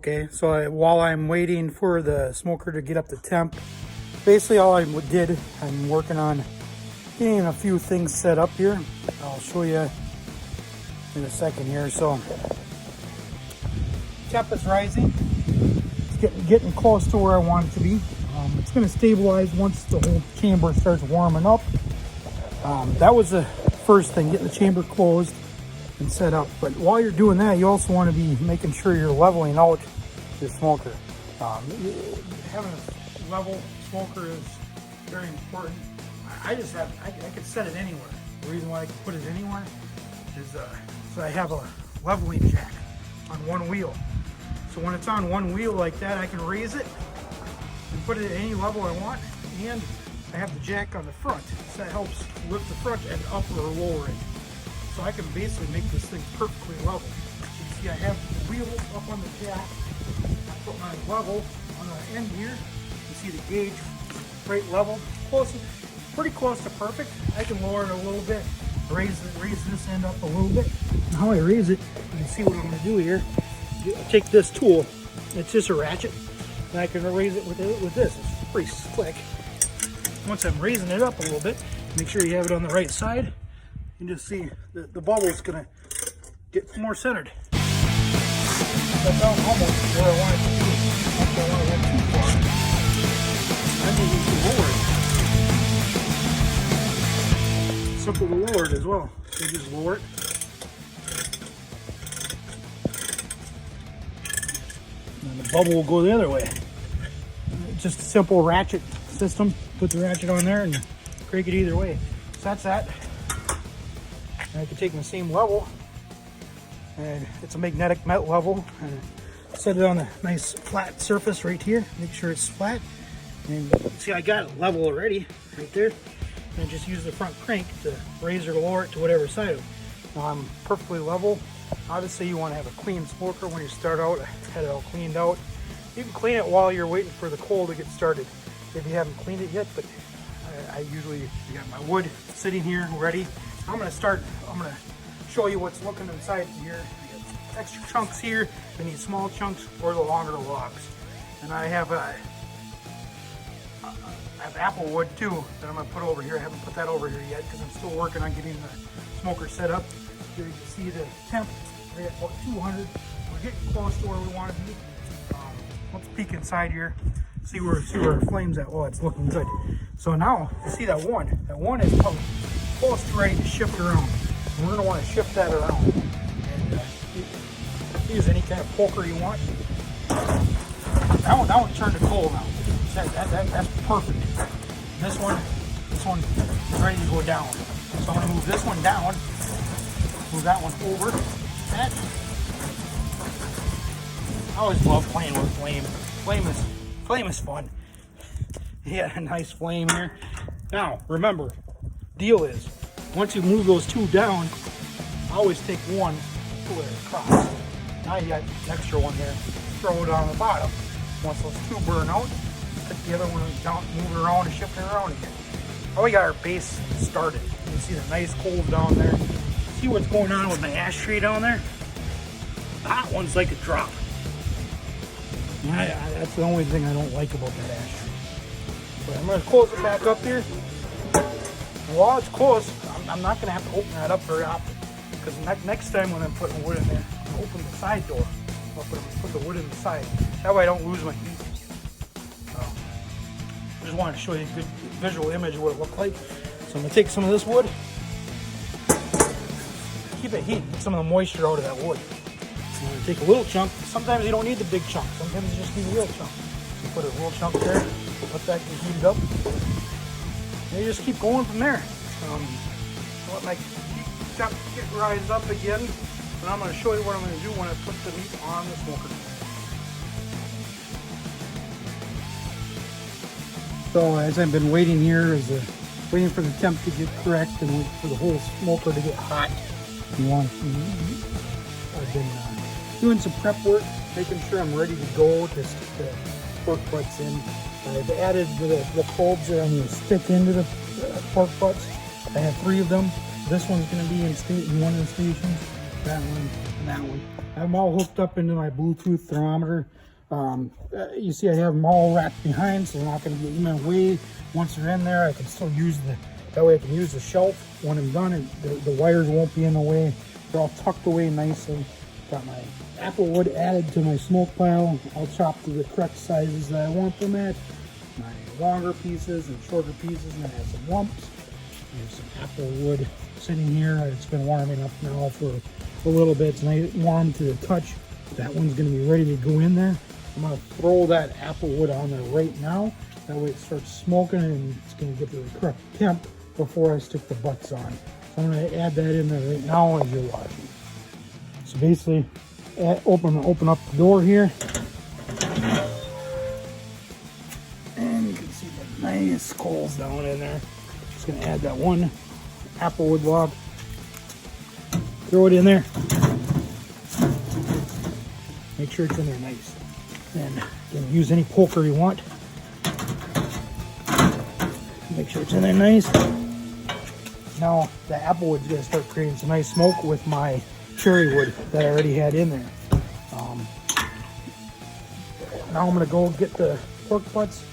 Okay, so while I'm waiting for the smoker to get up to temp, basically all I did, I'm working on getting a few things set up here. I'll show you in a second here. So temp is rising. It's getting close to where I want it to be. It's going to stabilize once the whole chamber starts warming up. That was the first thing, getting the chamber closed and set up. But while you're doing that, you also want to be making sure you're leveling out your smoker. Having a level smoker is very important. I could set it anywhere. The reason why I can put it anywhere is so I have a leveling jack on one wheel. So when it's on one wheel like that, I can raise it and put it at any level I want, and I have the jack on the front, so that helps lift the front and up or lower it. So I can basically make this thing perfectly level. So you see I have the wheel up on the jack, I put my level on the end here, you see the gauge right level, pretty close to perfect. I can lower it a little bit, raise this end up a little bit. And how I raise it, you can see what I'm going to do here. I take this tool, it's just a ratchet, and I can raise it with this. It's pretty slick. Once I'm raising it up a little bit, make sure you have it on the right side. You can just see the bubble's gonna get more centered. That's almost where I want it to be. I don't want to go too far. I think we can lower it. Simple to lower it as well. So you just lower it. And the bubble will go the other way. Just a simple ratchet system. Put the ratchet on there and crank it either way. So that's that. And I can take the same level, and it's a magnetic metal level, and set it on a nice flat surface right here. Make sure it's flat. And see, I got it level already right there. And just use the front crank to raise or lower it to whatever side. Now I'm perfectly level. Obviously you want to have a clean smoker when you start out. I had it all cleaned out. You can clean it while you're waiting for the coal to get started if you haven't cleaned it yet, but I usually got my wood sitting here ready. I'm going to show you what's looking inside here. I got extra chunks here. I need small chunks or the longer logs. And I have apple wood too that I'm going to put over here. I haven't put that over here yet because I'm still working on getting the smoker set up. Here you can see the temp. We're at about 200. We're getting close to where we want to be. Let's peek inside here. See where our flames at. Oh, it's looking good. So now you see that one. That one is probably close to ready to shift around. And we're going to want to shift that around. And use any kind of poker you want. That one turned to coal now. That's perfect. This one is ready to go down. So I'm going to move this one down. Move that one over. That. I always love playing with flame. Flame is fun. Yeah, a nice flame here. Now, remember, deal is, once you move those two down, always take one, pull it across. Now you got an extra one there. Throw it on the bottom. Once those two burn out, put the other one down, move it around and shift it around again. Now we got our base started. You can see the nice coals down there. See what's going on with my ashtray down there? The hot one's like a drop. That's the only thing I don't like about that ashtray. But I'm going to close it back up here. And while it's closed, I'm not going to have to open that up very often. Because next time when I'm putting wood in there, I'm going to open the side door. I'll put the wood in the side. That way I don't lose my heat. I just wanted to show you a good visual image of what it looked like. So I'm going to take some of this wood. Keep it heat. Get some of the moisture out of that wood. I'm going to take a little chunk. Sometimes you don't need the big chunk. Sometimes you just need a little chunk. You put a little chunk there. Let that get heated up. And you just keep going from there. Let my chunk get rise up again. And I'm going to show you what I'm going to do when I put the meat on the smoker. So as I've been waiting here, waiting for the temp to get correct and wait for the whole smoker to get hot. I've been doing some prep work, making sure I'm ready to go to stick the pork butts in. I've added the bulbs that I'm going to stick into the pork butts. I have 3 of them. This one's going to be in one of the stations, that one, and that one. I have them all hooked up into my Bluetooth thermometer You see I have them all wrapped behind, so they're not going to get in my way. Once they're in there, I can still use that way I can use the shelf when I'm done, and the wires won't be in the way. They're all tucked away nicely. Got my apple wood added to my smoke pile. I'll chop to the correct sizes that I want them at. My longer pieces and shorter pieces, and I have some lumps. There's some apple wood sitting here. It's been warming up now for a little bit. It's nice warm to the touch. That one's going to be ready to go in there. I'm going to throw that apple wood on there right now. That way it starts smoking and it's going to get to the correct temp before I stick the butts on. So I'm going to add that in there right now as you're watching. So basically, open up the door here. And you can see the nice coals down in there. Just going to add that one apple wood log. Throw it in there. Make sure it's in there nice. And you can use any poker you want. Make sure it's in there nice. Now the apple wood's gonna start creating some nice smoke with my cherry wood that I already had in there. Now I'm gonna go get the pork butts